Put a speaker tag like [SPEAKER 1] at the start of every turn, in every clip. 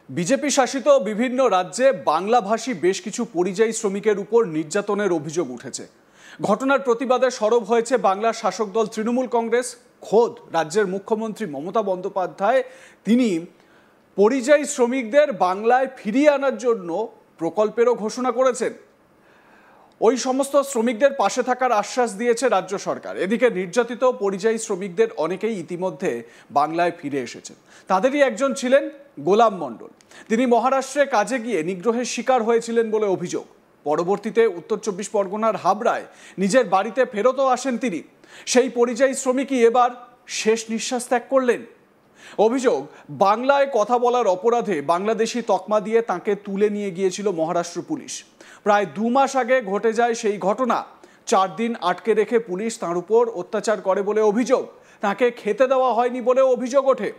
[SPEAKER 1] BJP শাসিত বিভিন্ন রাজ্যে বাংলাভাষী বেশ কিছু পরিযায়ী শ্রমিকের উপর নির্যাতনের অভিযোগ উঠেছে। ঘটনার প্রতিবাদে সরব হয়েছে বাংলার শাসক দল তৃণমূল কংগ্রেস। খোদ রাজ্যের মুখ্যমন্ত্রী মমতা বন্দ্যোপাধ্যায় তিনি পরিযায়ী শ্রমিকদের বাংলায় ফিরিয়ে আনার জন্য প্রকল্পেরও ঘোষণা করেছেন। ওই সমস্ত শ্রমিকদের পাশে থাকার আশ্বাস দিয়েছে রাজ্য সরকার। এদিকে নির্যাতিত পরিযায়ী শ্রমিকদের অনেকেই ইতিমধ্যে বাংলায় ফিরে এসেছেন। তাদেরই একজন ছিলেন গোলাম মণ্ডল। তিনি মহারাষ্ট্রে কাজে গিয়ে নিগ্রহের শিকার হয়েছিলেন বলে অভিযোগ। পরবর্তীতে উত্তর 24 পরগনার হাবড়ায় নিজের বাড়িতে ফেরতও আসেন তিনি। সেই পরিযায়ী শ্রমিকই এবার শেষ নিঃশ্বাস ত্যাগ করলেন। অভিযোগ, বাংলায় কথা বলার অপরাধে বাংলাদেশি তকমা দিয়ে তাকে তুলে নিয়ে গিয়েছিল মহারাষ্ট্র পুলিশ। প্রায় 2 মাস আগে ঘটে যায় সেই ঘটনা। 4 দিন আটকে রেখে পুলিশ তাঁর উপর অত্যাচার করে বলে অভিযোগ। তাকে খেতে দেওয়া হয়নি বলে অভিযোগ ওঠে।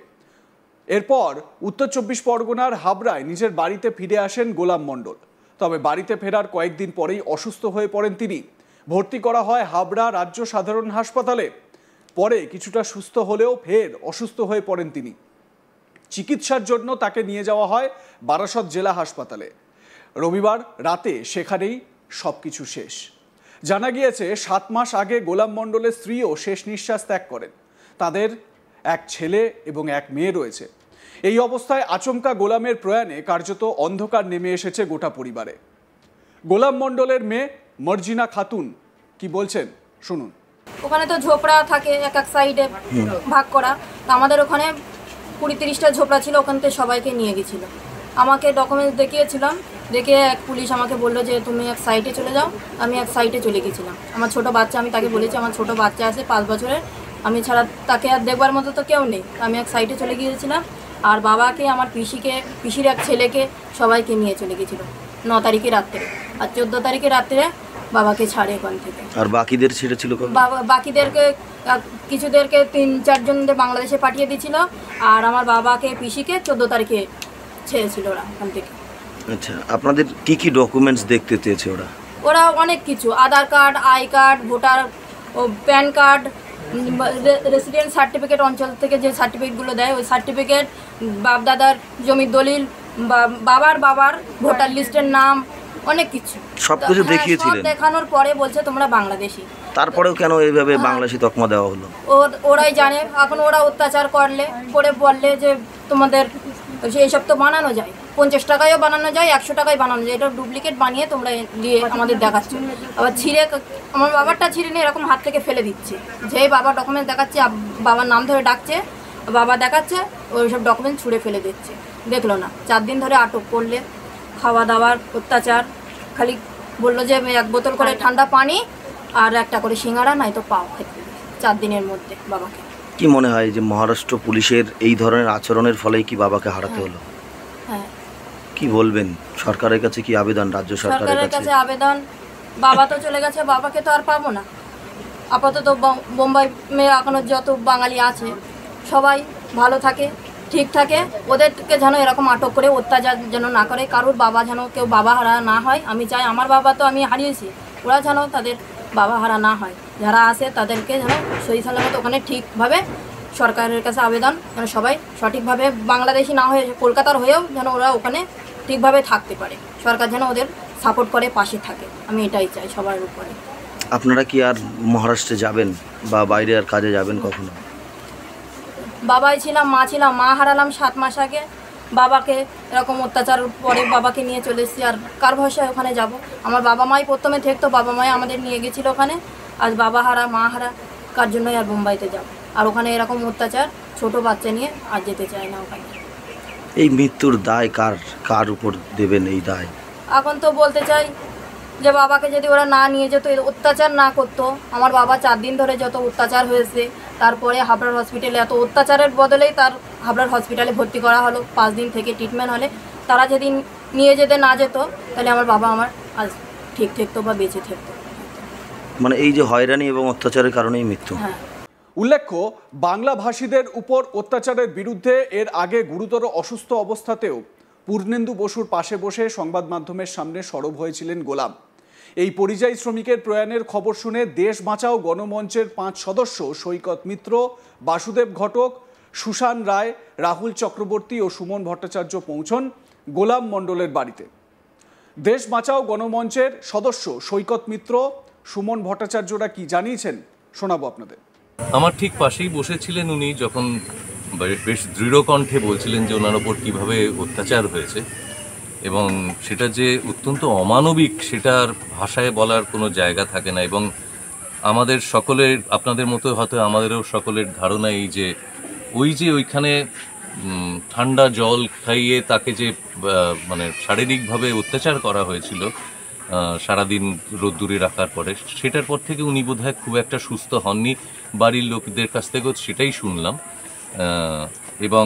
[SPEAKER 1] এরপর উত্তর 24 পরগনার হাবড়ায় নিজের বাড়িতে ফিরে আসেন গোলাম মণ্ডল। তবে বাড়িতে ফেরার কয়েকদিন পরেই অসুস্থ হয়ে পড়েন তিনি। ভর্তি করা হয় হাবড়া রাজ্য সাধারণ হাসপাতালে। পরে কিছুটা সুস্থ হলেও ফের অসুস্থ হয়ে পড়েন তিনি। চিকিৎসার জন্য তাকে নিয়ে যাওয়া হয় বারাসত জেলা হাসপাতালে। রবিবার রাতে সেখানেই সবকিছু শেষ। জানা গিয়েছে 7 মাস আগে গোলাম মণ্ডলের স্ত্রীও শেষ নিঃশ্বাস ত্যাগ করেন। তাদের এক ছেলে এবং এক মেয়ে রয়েছে। এই অবস্থায় আচমকা গোলামের প্রয়াণে কার্যত অন্ধকার নেমে এসেছে গোটা পরিবারে। গোলাম মণ্ডলের মেয়ে মর্জিনা খাতুন কি বলছেন শুনুন।
[SPEAKER 2] ওখানে তো ঝোপড়া থাকে এক এক সাইডে ভাগ করা। আমাদের ওখানে 20-30টা ঝোপড়া ছিল, ওখান থেকে সবাইকে নিয়ে গেছিল। আমাকে ডকুমেন্টস দেখিয়েছিলাম, দেখে এক পুলিশ আমাকে বললো যে তুমি এক সাইডে চলে যাও। আমি এক সাইডে চলে গেছিলাম। আমার ছোট বাচ্চা, আমি তাকে বলেছি আমার ছোট বাচ্চা আছে 5 বছরের, আমি ছাড়া তাকে আর দেখবার মতো তো কেউ নেই। আমি এক সাইডে চলে গিয়েছিলাম। আর বাবাকে, আমার পিসির এক ছেলেকে, সবাইকে নিয়ে চলে গেছিলো 9 তারিখে রাত্রে। আর 14 তারিখে রাত্রে বাবাকে ছাড়ে ওখান থেকে।
[SPEAKER 3] আর বাকিদের ছেড়েছিল?
[SPEAKER 2] বাকিদেরকে কিছুদেরকে 3-4 জনদের বাংলাদেশে পাঠিয়ে দিয়েছিল। আর আমার বাবাকে, পিসিকে 14 তারিখে ছেড়েছিল ওরা ওখান থেকে।
[SPEAKER 3] আচ্ছা, আপনাদের কি কি ডকুমেন্টস দেখতে চেয়েছে ওরা?
[SPEAKER 2] ওরা অনেক কিছু, Aadhaar card, I card, voter ও প্যান কার্ড, রেসিডেন্ট সার্টিফিকেট, অঞ্চল থেকে যে সার্টিফিকেটগুলো দেয় ওই সার্টিফিকেট, বাপ দাদার জমির দলিল, বাবার ভোটার লিস্টের নাম, অনেক কিছু
[SPEAKER 3] সবকিছু দেখিয়েছিলেন।
[SPEAKER 2] দেখানোর পরে বলছে তোমরা বাংলাদেশি।
[SPEAKER 3] তারপরেও কেন এইভাবে বাংলাদেশি তকমা দেওয়া হলো?
[SPEAKER 2] ওরাই জানে। এখন ওরা অত্যাচার করে বললে যে তোমাদের এইসব তো বানানো যায়, 50 টাকায়ও বানানো যায়, 100 টাকায় বানানো যায়, এটা ডুপ্লিকেট বানিয়ে তোমরা দিয়ে আমাদের দেখাচ্ছ। আবার ছিঁড়ে, আমার বাবারটা ছিঁড়ে নিয়ে এরকম হাত থেকে ফেলে দিচ্ছে। যেই বাবার ডকুমেন্টস দেখাচ্ছে, বাবার নাম ধরে ডাকছে, বাবা দেখাচ্ছে, ওইসব ডকুমেন্টস ছুঁড়ে ফেলে দিচ্ছে। দেখলো না, 4 দিন ধরে আটক করলে, খাওয়া দাওয়ার অত্যাচার। খালি বললো যে 1 বোতল করে ঠান্ডা পানি আর একটা করে সিঙ্গাড়া, নাই তো পাও খেতে। 4 দিনের মধ্যে বাবাকে।
[SPEAKER 3] কি মনে হয় যে মহারাষ্ট্র পুলিশের এই ধরনের আচরণের ফলেই কি বাবাকে হারাতে হলো?
[SPEAKER 2] হ্যাঁ। কি
[SPEAKER 3] বলবেন? সরকারের কাছে কি আবেদন? রাজ্য সরকারের কাছে
[SPEAKER 2] আবেদন। বাবা তো চলে গেছে, বাবাকে তো আর পাবো না। আপাতত বোম্বাই মেয়ে এখনো যত বাঙালি আছে সবাই ভালো থাকে, ঠিক থাকে। ওদেরকে যেন এরকম আটক করে অত্যাচার যেন না করে, কারোর বাবা যেন কেউ বাবা হারা না হয়। আমি চাই আমার বাবা তো আমি হারিয়েছি, ওরা যেন তাদের বাবা হারা না হয়। যারা আসে তাদেরকে যেন সহি সালামত ওখানে ঠিকভাবে, সরকারের কাছে আবেদন যেন সবাই সঠিকভাবে, বাংলাদেশি না হয়ে কলকাতার হয়েও যেন ওরা ওখানে ঠিকভাবে থাকতে পারে। সরকার যেন ওদের সাপোর্ট করে, পাশে থাকে। আমি এটাই চাই সবার উপরে।
[SPEAKER 3] আপনারা কি আর মহারাষ্ট্রে যাবেন বা বাইরে আর কাজে যাবেন কখনো?
[SPEAKER 2] বাবাই ছিলাম, মা হারালাম 7 মাস আগে। বাবাকে এরকম অত্যাচার পরে বাবাকে নিয়ে চলে এসেছি। আর কার ভরসায় ওখানে যাব? আমার বাবা মাই প্রথমে থাকতো, বাবা মাই আমাদের নিয়ে গেছিলো ওখানে। আজ বাবা হারা, মা হারা, কার জন্যই আর বোম্বাইতে যাব? আর ওখানে এরকম অত্যাচার, ছোট বাচ্চা নিয়ে আর যেতে চাই না ওখানে।
[SPEAKER 3] এই মৃত্যুর দায় কার উপর দেবেন এই দায়?
[SPEAKER 2] এখন তো বলতে চাই যে বাবাকে যদি ওরা না নিয়ে যেত, অত্যাচার না করতো। আমার বাবা 4 দিন ধরে যত অত্যাচার হয়েছে, তারপরে হাবড়ার হসপিটালে এত অত্যাচারের বদলেই তার হাবড়ার হসপিটালে ভর্তি করা হলো। 5 দিন থেকে ট্রিটমেন্ট হলে তারা যদি নিয়ে যেতে না যেত, তাহলে আমার বাবা আমার আজ ঠিক থাকতো বা বেঁচে থাকতো।
[SPEAKER 3] মানে এই যে হয়রানি এবং অত্যাচারের কারণেই মৃত্যু।
[SPEAKER 2] হ্যাঁ।
[SPEAKER 1] উল্লেখ্য, বাংলা ভাষীদের উপর অত্যাচারের বিরুদ্ধে এর আগে গুরুতর অসুস্থ অবস্থাতেও পূর্ণেন্দু বসুর পাশে বসে সংবাদ মাধ্যমের সামনে সরব হয়েছিলেন গোলাম। এই পরিযায়ী শ্রমিকের প্রয়াণের খবর শুনে দেশ বাঁচাও গণমঞ্চের 5 সদস্য সৈকত মিত্র, বাসুদেব ঘটক, সুশান রায়, রাহুল চক্রবর্তী ও সুমন ভট্টাচার্য পৌঁছন গোলাম মণ্ডলের বাড়িতে। দেশ বাঁচাও গণমঞ্চের সদস্য সৈকত মিত্র, সুমন ভট্টাচার্যরা কি জানিয়েছেন শোনাবো আপনাদের।
[SPEAKER 4] আমার ঠিক পাশেই বসেছিলেন উনি, যখন বেশ দৃঢ় কণ্ঠে বলছিলেন যে ওনার ওপর কীভাবে অত্যাচার হয়েছে এবং সেটা যে অত্যন্ত অমানবিক সেটার ভাষায় বলার কোনো জায়গা থাকে না। এবং আমাদের সকলের, আপনাদের মতো হয়তো আমাদেরও সকলের ধারণা এই যে ওইখানে ঠান্ডা জল খাইয়ে তাকে যে মানে শারীরিকভাবে অত্যাচার করা হয়েছিল সারাদিন রোদ্দুরে রাখার পরে, সেটার পর থেকে উনি বোধহয় খুব একটা সুস্থ হননি। বাড়ির লোকদের কাছ থেকেও সেটাই শুনলাম। এবং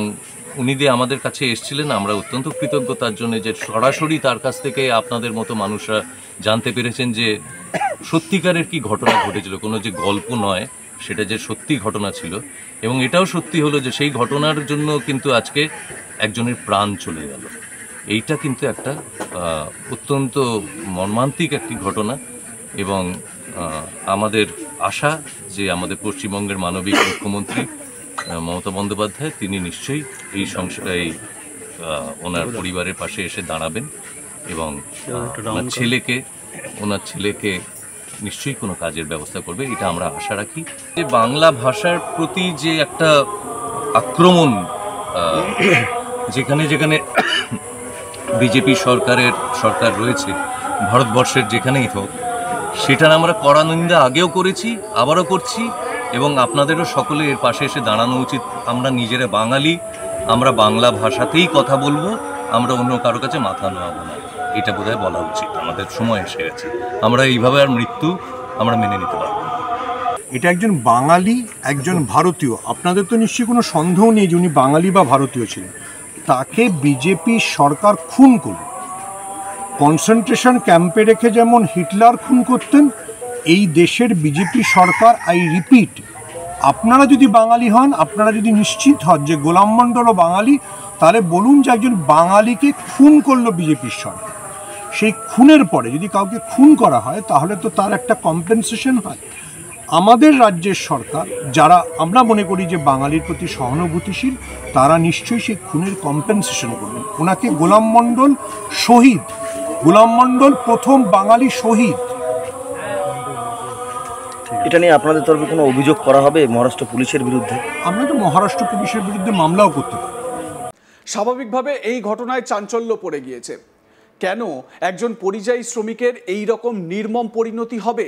[SPEAKER 4] উনি যে আমাদের কাছে এসেছিলেন, আমরা অত্যন্ত কৃতজ্ঞ তার জন্য যে সরাসরি তার কাছ থেকে আপনাদের মতো মানুষরা জানতে পেরেছেন যে সত্যিকারের কি ঘটনা ঘটেছিল, কোনো যে গল্প নয়, সেটা যে সত্যি ঘটনা ছিল। এবং এটাও সত্যি হলো যে সেই ঘটনার জন্য কিন্তু আজকে একজনের প্রাণ চলে গেল। এইটা কিন্তু একটা অত্যন্ত মর্মান্তিক একটি ঘটনা। এবং আমাদের আশা যে আমাদের পশ্চিমবঙ্গের মানবিক মুখ্যমন্ত্রী মমতা বন্দ্যোপাধ্যায়, তিনি নিশ্চয়ই এই ওনার পরিবারের পাশে এসে দাঁড়াবেন এবং ওনার ছেলেকে নিশ্চয়ই কোনো কাজের ব্যবস্থা করবে, এটা আমরা আশা রাখি। যে বাংলা ভাষার প্রতি যে একটা আক্রমণ যেখানে যেখানে বিজেপি সরকার রয়েছে ভারতবর্ষের যেখানেই হোক, সেটার আমরা কড়া নিন্দা আগেও করেছি, আবারও করছি। এবং আপনাদেরও সকলে এর পাশে এসে দাঁড়ানো উচিত। আমরা নিজেরা বাঙালি, আমরা বাংলা ভাষাতেই কথা বলবো, আমরা অন্য কারো কাছে মাথা নোয়াবো না, এটা বোধহয় বলা উচিত। আমাদের সময় এসে গেছে, আমরা এইভাবে আর মৃত্যু আমরা মেনে নিতে পারবো না।
[SPEAKER 5] এটা একজন বাঙালি, একজন ভারতীয়, আপনাদের তো নিশ্চয়ই কোনো সন্দেহ নেই যে উনি বাঙালি বা ভারতীয় ছিলেন। তাকে বিজেপি সরকার খুন করল। কনসেন্ট্রেশন ক্যাম্পে রেখে যেমন হিটলার খুন করতেন, এই দেশের বিজেপি সরকার, আই রিপিট, আপনারা যদি বাঙালি হন, আপনারা যদি নিশ্চিত হন যে গোলাম মণ্ডলও বাঙালি, তাহলে বলুন যে একজন বাঙালিকে খুন করলো বিজেপির সরকার। সেই খুনের পরে যদি কাউকে খুন করা হয় তাহলে তো তার একটা কম্পেনসেশন হয়। আমাদের রাজ্যের সরকার, যারা আমরা মনে করি যে বাঙালির প্রতি সহানুভূতিশীল, তারা নিশ্চয়ই সেই খুনের কম্পেনসেশন করবেন। ওনাকে গোলাম মণ্ডল শহীদ, গোলাম মণ্ডল প্রথম বাঙালি শহীদ।
[SPEAKER 3] এটা নিয়ে আপনাদের তরফে কোনো অভিযোগ করা হবে মহারাষ্ট্র পুলিশের বিরুদ্ধে?
[SPEAKER 5] আমরা তো মহারাষ্ট্র পুলিশের বিরুদ্ধে মামলাও করতে পারি।
[SPEAKER 1] স্বাভাবিকভাবে এই ঘটনায় চাঞ্চল্য পড়ে গিয়েছে। কেন একজন পরিযায়ী শ্রমিকের এই রকম নির্মম পরিণতি হবে?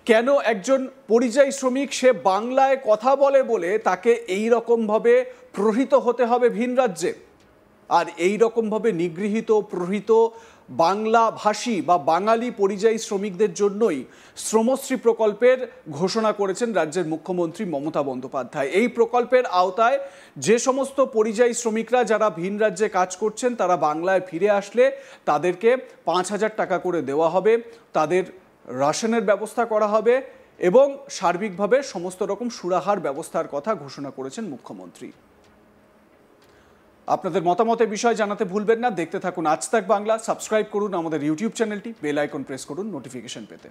[SPEAKER 1] কেন একজন পরিযায়ী শ্রমিক সে বাংলায় কথা বলে বলে তাকে এই রকমভাবে প্রহৃত হতে হবে ভিন রাজ্যে? আর এই রকমভাবে নিগৃহীত প্রহৃত বাংলাভাষী বা বাঙালি পরিযায়ী শ্রমিকদের জন্যই শ্রমশ্রী প্রকল্পের ঘোষণা করেছেন রাজ্যের মুখ্যমন্ত্রী মমতা বন্দ্যোপাধ্যায়। এই প্রকল্পের আওতায় যে সমস্ত পরিযায়ী শ্রমিকরা যারা ভিন রাজ্যে কাজ করছেন, তারা বাংলায় ফিরে আসলে তাদেরকে 5,000 টাকা করে দেওয়া হবে, তাদের রাশনের ব্যবস্থা করা হবে এবং সার্বিকভাবে সমস্ত রকম সুরাহার ব্যবস্থার কথা ঘোষণা করেছেন মুখ্যমন্ত্রী। আপনাদের মতামতের বিষয় জানাতে ভুলবেন না। দেখতে থাকুন আজ তাক বাংলা। সাবস্ক্রাইব করুন আমাদের ইউটিউব চ্যানেলটি, বেল আইকন প্রেস করুন নোটিফিকেশন পেতে।